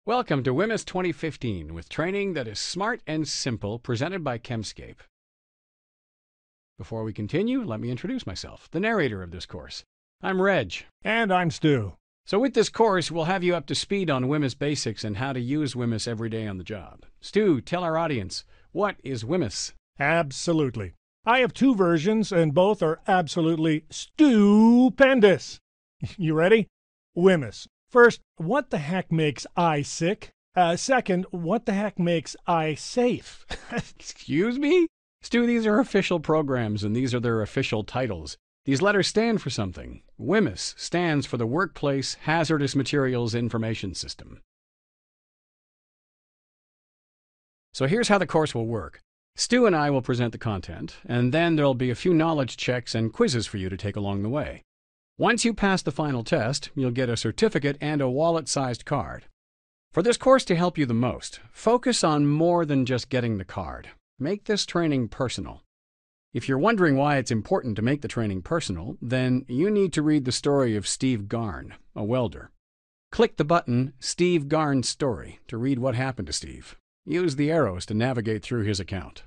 Welcome to WHMIS 2015 with training that is smart and simple, presented by Chemscape. Before we continue, let me introduce myself, the narrator of this course. I'm Reg. And I'm Stu. So with this course, we'll have you up to speed on WHMIS basics and how to use WHMIS every day on the job. Stu, tell our audience, what is WHMIS? Absolutely. I have two versions, and both are absolutely stupendous. You ready? WHMIS. First, what the heck makes I sick? Second, what the heck makes I safe? Excuse me? Stu, these are official programs, and these are their official titles. These letters stand for something. WHMIS stands for the Workplace Hazardous Materials Information System. So here's how the course will work. Stu and I will present the content, and then there'll be a few knowledge checks and quizzes for you to take along the way. Once you pass the final test, you'll get a certificate and a wallet-sized card. For this course to help you the most, focus on more than just getting the card. Make this training personal. If you're wondering why it's important to make the training personal, then you need to read the story of Steve Garn, a welder. Click the button Steve Garn's Story to read what happened to Steve. Use the arrows to navigate through his account.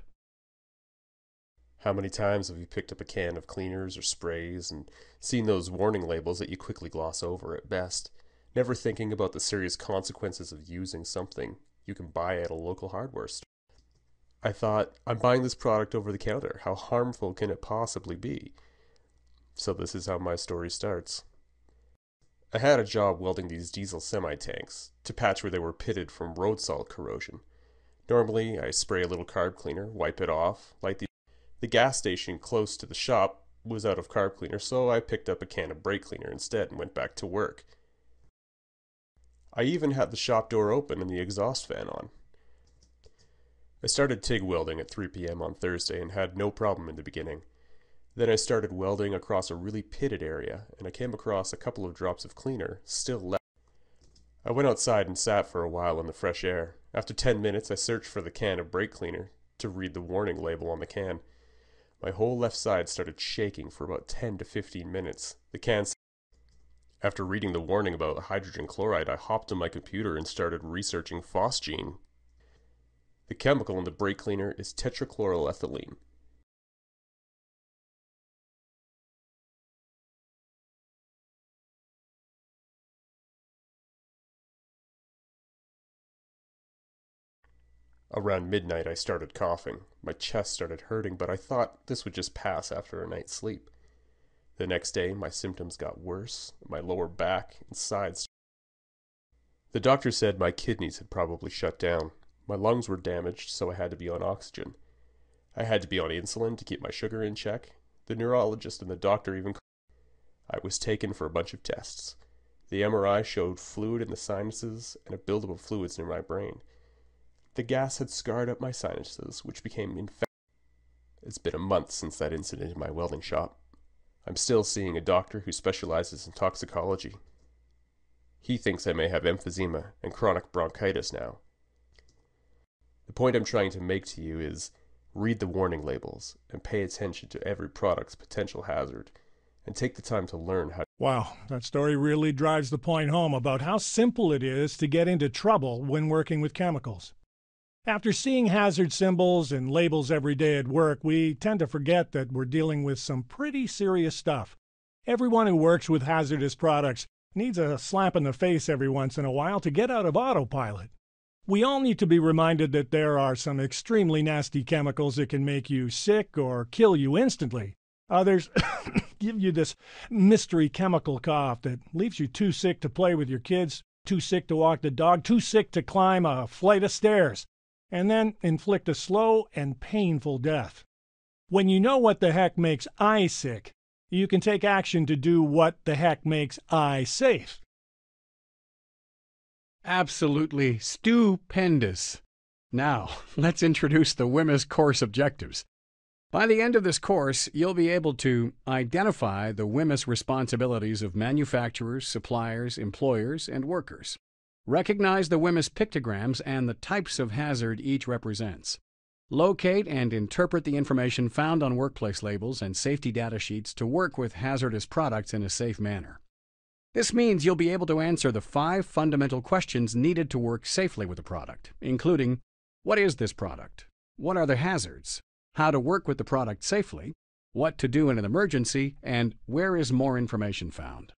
How many times have you picked up a can of cleaners or sprays and seen those warning labels that you quickly gloss over at best, never thinking about the serious consequences of using something you can buy at a local hardware store? I thought, I'm buying this product over the counter. How harmful can it possibly be? So this is how my story starts. I had a job welding these diesel semi-tanks to patch where they were pitted from road salt corrosion. Normally, I spray a little carb cleaner, wipe it off, light the gas station close to the shop was out of carb cleaner, so I picked up a can of brake cleaner instead and went back to work. I even had the shop door open and the exhaust fan on. I started TIG welding at 3 p.m. on Thursday and had no problem in the beginning. Then I started welding across a really pitted area, and I came across a couple of drops of cleaner still left. I went outside and sat for a while in the fresh air. After 10 minutes, I searched for the can of brake cleaner to read the warning label on the can. My whole left side started shaking for about 10 to 15 minutes. After reading the warning about hydrogen chloride, I hopped on my computer and started researching phosgene. The chemical in the brake cleaner is tetrachloroethylene. Around midnight, I started coughing. My chest started hurting, but I thought this would just pass after a night's sleep. The next day, my symptoms got worse. My lower back and sides. The doctor said my kidneys had probably shut down. My lungs were damaged, so I had to be on oxygen. I had to be on insulin to keep my sugar in check. The neurologist and the doctor even... I was taken for a bunch of tests. The MRI showed fluid in the sinuses and a buildup of fluids near my brain. The gas had scarred up my sinuses, which became infected. It's been a month since that incident in my welding shop. I'm still seeing a doctor who specializes in toxicology. He thinks I may have emphysema and chronic bronchitis now. The point I'm trying to make to you is read the warning labels and pay attention to every product's potential hazard and take the time to learn how. Wow, that story really drives the point home about how simple it is to get into trouble when working with chemicals. After seeing hazard symbols and labels every day at work, we tend to forget that we're dealing with some pretty serious stuff. Everyone who works with hazardous products needs a slap in the face every once in a while to get out of autopilot. We all need to be reminded that there are some extremely nasty chemicals that can make you sick or kill you instantly. Others give you this mystery chemical cough that leaves you too sick to play with your kids, too sick to walk the dog, too sick to climb a flight of stairs, and then inflict a slow and painful death. When you know what the heck makes I sick, you can take action to do what the heck makes I safe. Absolutely stupendous. Now, let's introduce the WHMIS course objectives. By the end of this course, you'll be able to identify the WHMIS responsibilities of manufacturers, suppliers, employers, and workers. Recognize the WHMIS pictograms and the types of hazard each represents. Locate and interpret the information found on workplace labels and safety data sheets to work with hazardous products in a safe manner. This means you'll be able to answer the 5 fundamental questions needed to work safely with a product, including: what is this product? What are the hazards? How to work with the product safely? What to do in an emergency? And where is more information found?